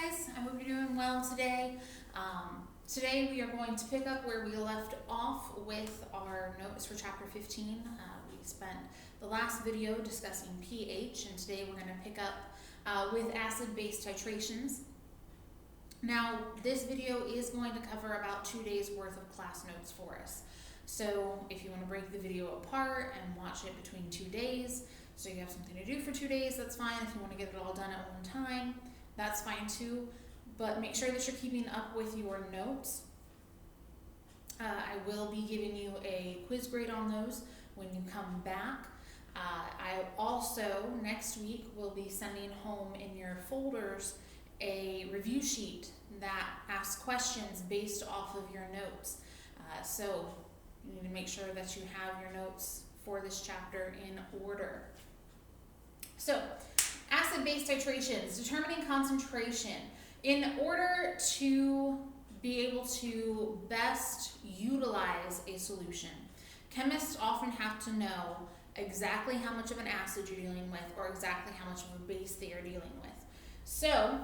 guys, I hope you're doing well today. Today we are going to pick up where we left off with our notes for chapter 15. We spent the last video discussing pH, and today we're going to pick up with acid-base titrations. Now, this video is going to cover about 2 days worth of class notes for us. So if you want to break the video apart and watch it between 2 days, so you have something to do for 2 days, that's fine. If you want to get it all done at one time, that's fine too. But make sure that you're keeping up with your notes. I will be giving you a quiz grade on those when you come back. I also, next week, will be sending home in your folders a review sheet that asks questions based off of your notes. So you need to make sure that you have your notes for this chapter in order. So, acid-base titrations, determining concentration. In order to be able to best utilize a solution, chemists often have to know exactly how much of an acid you're dealing with or exactly how much of a base they are dealing with. So,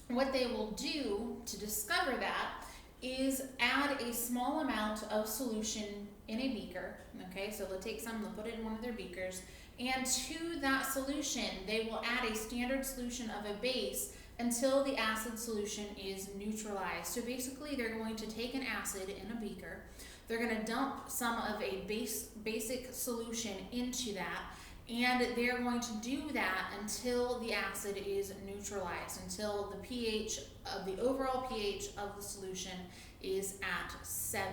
what they will do to discover that is add a small amount of solution in a beaker. Okay, so they'll take some, they'll put it in one of their beakers, and to that solution, they will add a standard solution of a base until the acid solution is neutralized. So basically, they're going to take an acid in a beaker, they're going to dump some of a basic solution into that, and they're going to do that until the acid is neutralized, until the pH of the overall pH of the solution is at 7.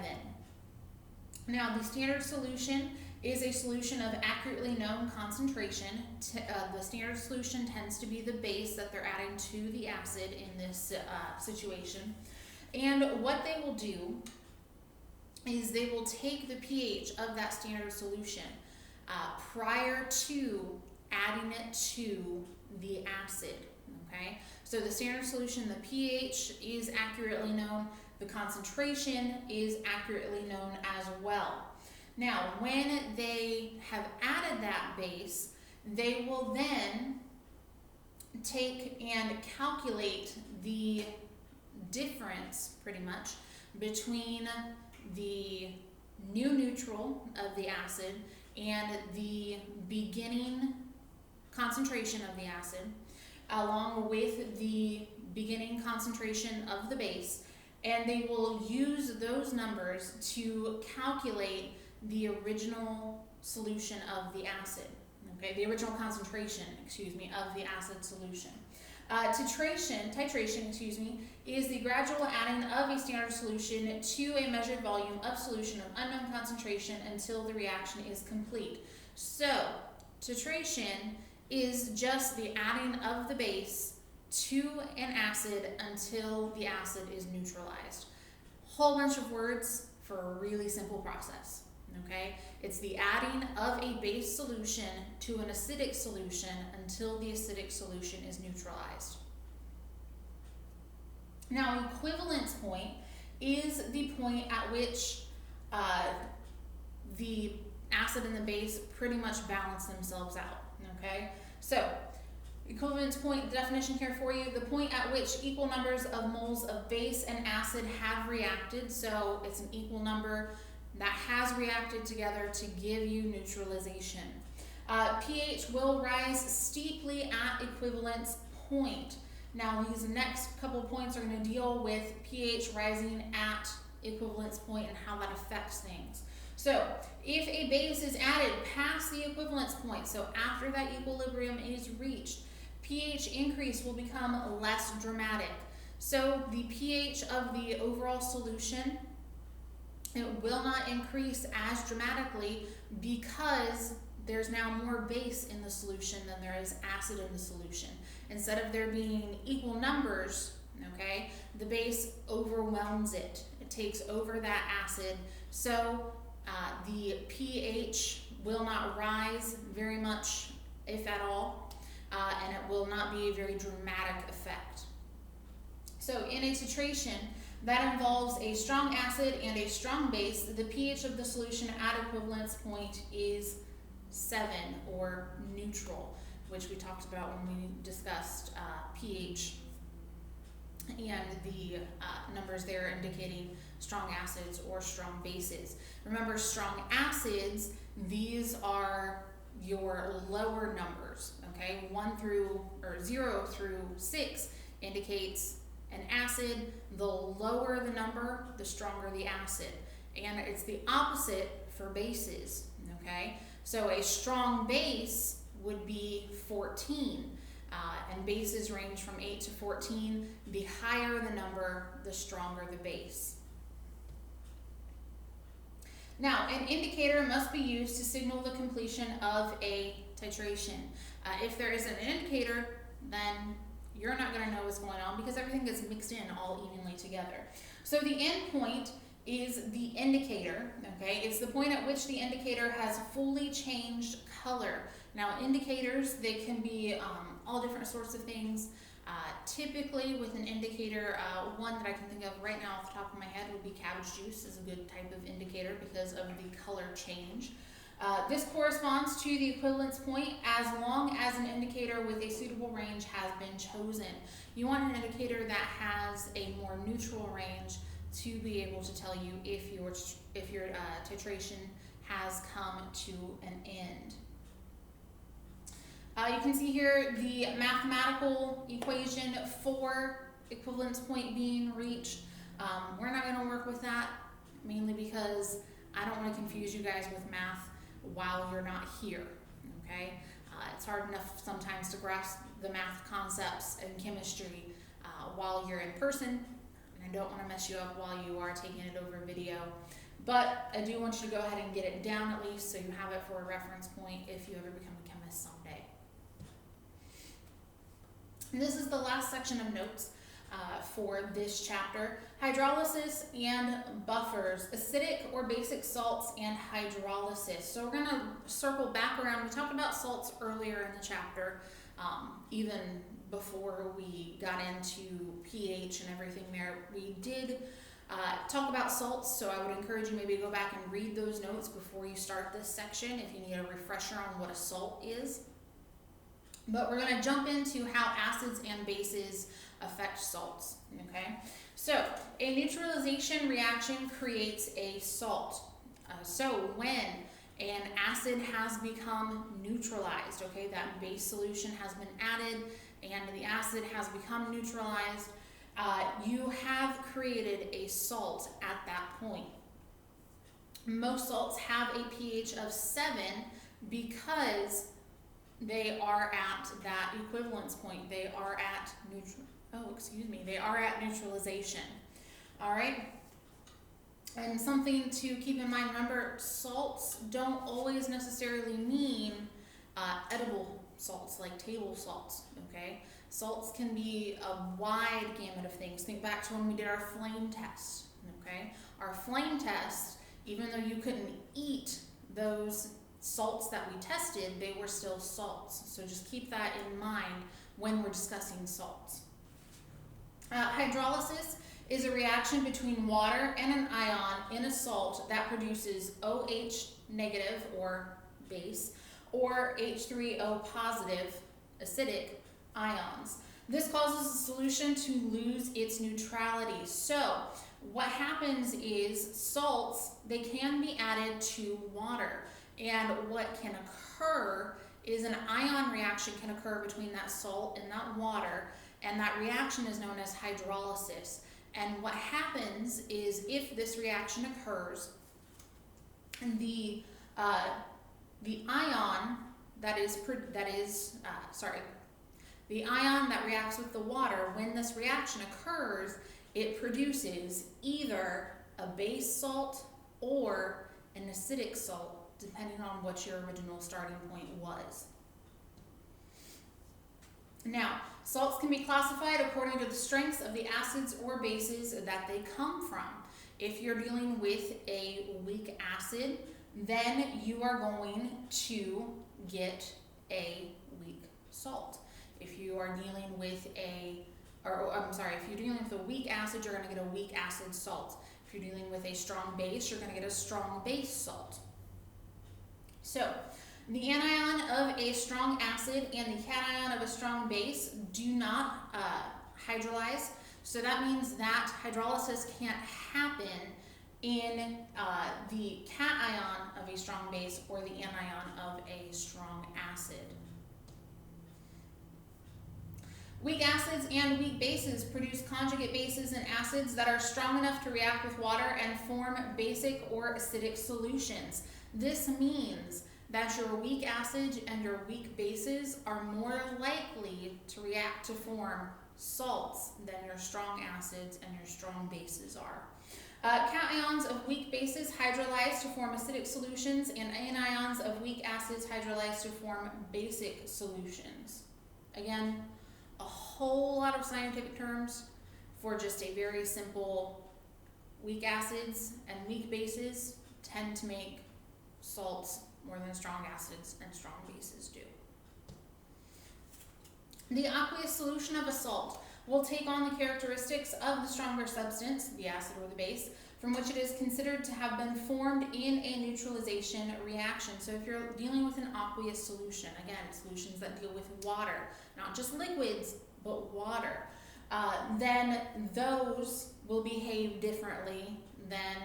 Now, the standard solution is a solution of accurately known concentration. The standard solution tends to be the base that they're adding to the acid in this situation. And what they will do is they will take the pH of that standard solution prior to adding it to the acid. Okay, so the standard solution, the pH is accurately known, the concentration is accurately known as well. Now, when they have added that base, they will then take and calculate the difference, pretty much, between the new neutral of the acid and the beginning concentration of the acid, along with the beginning concentration of the base, and they will use those numbers to calculate the original solution of the acid, okay, the original concentration, of the acid solution. Titration, is the gradual adding of a standard solution to a measured volume of solution of unknown concentration until the reaction is complete. So, titration is just the adding of the base to an acid until the acid is neutralized. Whole bunch of words for a really simple process. Okay, it's the adding of a base solution to an acidic solution until the acidic solution is neutralized. Now, equivalence point is the point at which the acid and the base pretty much balance themselves out. Okay, so equivalence point, definition here for you, the point at which equal numbers of moles of base and acid have reacted. So it's an equal number that has reacted together to give you neutralization. pH will rise steeply at equivalence point. Now, these next couple points are going to deal with pH rising at equivalence point and how that affects things. So, if a base is added past the equivalence point, so after that equilibrium is reached, pH increase will become less dramatic. So, the pH of the overall solution, it will not increase as dramatically because there's now more base in the solution than there is acid in the solution. Instead of there being equal numbers, okay, the base overwhelms it. It takes over that acid. So the pH will not rise very much, if at all, and it will not be a very dramatic effect. So in a titration that involves a strong acid and a strong base, the pH of the solution at equivalence point is 7, or neutral, which we talked about when we discussed pH and the numbers there indicating strong acids or strong bases. Remember, strong acids, these are your lower numbers, okay? 0 through 6 indicates an acid. The lower the number, the stronger the acid. And it's the opposite for bases, okay? So a strong base would be 14. And bases range from 8 to 14. The higher the number, the stronger the base. Now, an indicator must be used to signal the completion of a titration. If there isn't an indicator, then you're not going to know what's going on because everything gets mixed in all evenly together. So the end point is the indicator, okay? It's the point at which the indicator has fully changed color. Now, indicators, they can be all different sorts of things. Typically with an indicator, one that I can think of right now off the top of my head would be cabbage juice is a good type of indicator because of the color change. This corresponds to the equivalence point as long as an indicator with a suitable range has been chosen. You want an indicator that has a more neutral range to be able to tell you if your titration has come to an end. You can see here the mathematical equation for equivalence point being reached. We're not going to work with that, mainly because I don't want to confuse you guys with math while you're not here, okay? It's hard enough sometimes to grasp the math concepts in chemistry while you're in person, and I don't want to mess you up while you are taking it over video. But I do want you to go ahead and get it down at least so you have it for a reference point if you ever become a chemist someday. And this is the last section of notes for this chapter. Hydrolysis and buffers, acidic or basic salts and hydrolysis. So we're going to circle back around. We talked about salts earlier in the chapter, even before we got into pH and everything there. We did talk about salts, so I would encourage you maybe to go back and read those notes before you start this section if you need a refresher on what a salt is. But we're going to jump into how acids and bases affect salts, okay? So, a neutralization reaction creates a salt. So, when an acid has become neutralized, okay, that base solution has been added and the acid has become neutralized, you have created a salt at that point. Most salts have a pH of 7 because they are at that equivalence point. They are at neutralization. All right. And something to keep in mind, remember, salts don't always necessarily mean edible salts like table salts, okay? Salts can be a wide gamut of things. Think back to when we did our flame test, okay? Our flame test, even though you couldn't eat those salts that we tested, they were still salts. So just keep that in mind when we're discussing salts. Hydrolysis is a reaction between water and an ion in a salt that produces OH negative or base or H3O positive acidic ions. This causes the solution to lose its neutrality. So what happens is salts, they can be added to water. And what can occur is an ion reaction can occur between that salt and that water, and that reaction is known as hydrolysis. And what happens is if this reaction occurs, the ion the ion that reacts with the water, when this reaction occurs, it produces either a base salt or an acidic salt, depending on what your original starting point was. Now, salts can be classified according to the strengths of the acids or bases that they come from. If you're dealing with a weak acid, then you are going to get a weak salt. If you are dealing with if you're dealing with a weak acid, you're going to get a weak acid salt. If you're dealing with a strong base, you're going to get a strong base salt. So, the anion of a strong acid and the cation of a strong base do not hydrolyze. So that means that hydrolysis can't happen in the cation of a strong base or the anion of a strong acid. Weak acids and weak bases produce conjugate bases and acids that are strong enough to react with water and form basic or acidic solutions. This means that your weak acid and your weak bases are more likely to react to form salts than your strong acids and your strong bases are. Cations of weak bases hydrolyze to form acidic solutions, and anions of weak acids hydrolyze to form basic solutions. Again, a whole lot of scientific terms for just a very simple weak acids and weak bases tend to make salts more than strong acids and strong bases do. The aqueous solution of a salt will take on the characteristics of the stronger substance, the acid or the base, from which it is considered to have been formed in a neutralization reaction. So if you're dealing with an aqueous solution, again, solutions that deal with water, not just liquids, but water, then those will behave differently than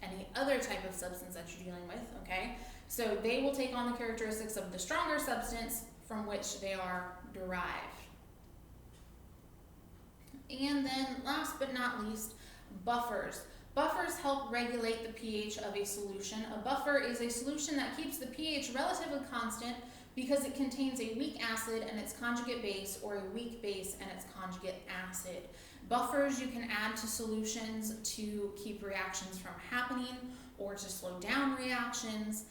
any other type of substance that you're dealing with, okay? So they will take on the characteristics of the stronger substance from which they are derived. And then last but not least, buffers. Buffers help regulate the pH of a solution. A buffer is a solution that keeps the pH relatively constant because it contains a weak acid and its conjugate base, or a weak base and its conjugate acid. Buffers you can add to solutions to keep reactions from happening or to slow down reactions.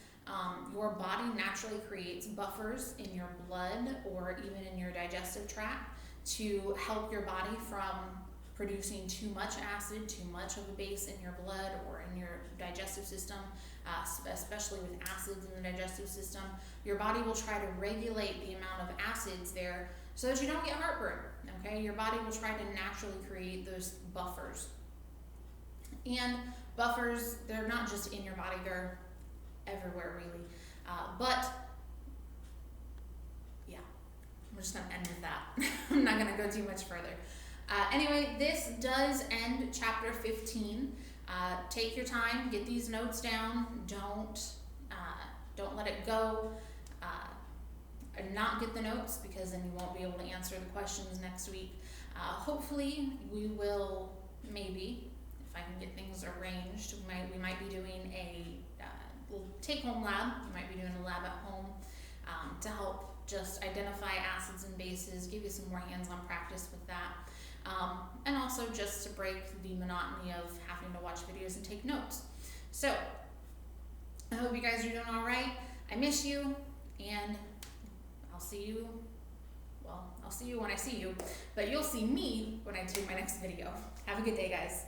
Your body naturally creates buffers in your blood or even in your digestive tract to help your body from producing too much acid, too much of a base in your blood or in your digestive system, especially with acids in the digestive system. Your body will try to regulate the amount of acids there so that you don't get heartburn, okay? Your body will try to naturally create those buffers. And buffers, they're not just in your body, they're everywhere really. But yeah, we're just gonna end with that. I'm not gonna go too much further. Anyway, this does end chapter 15. Take your time, get these notes down. Don't let it go. And not get the notes, because then you won't be able to answer the questions next week. Hopefully, we will, maybe, if I can get things arranged, we might be doing a little take-home lab. We might be doing a lab at home to help just identify acids and bases, give you some more hands-on practice with that. And also just to break the monotony of having to watch videos and take notes. So, I hope you guys are doing all right. I miss you, and I'll see you when I see you, but you'll see me when I do my next video. Have a good day, guys.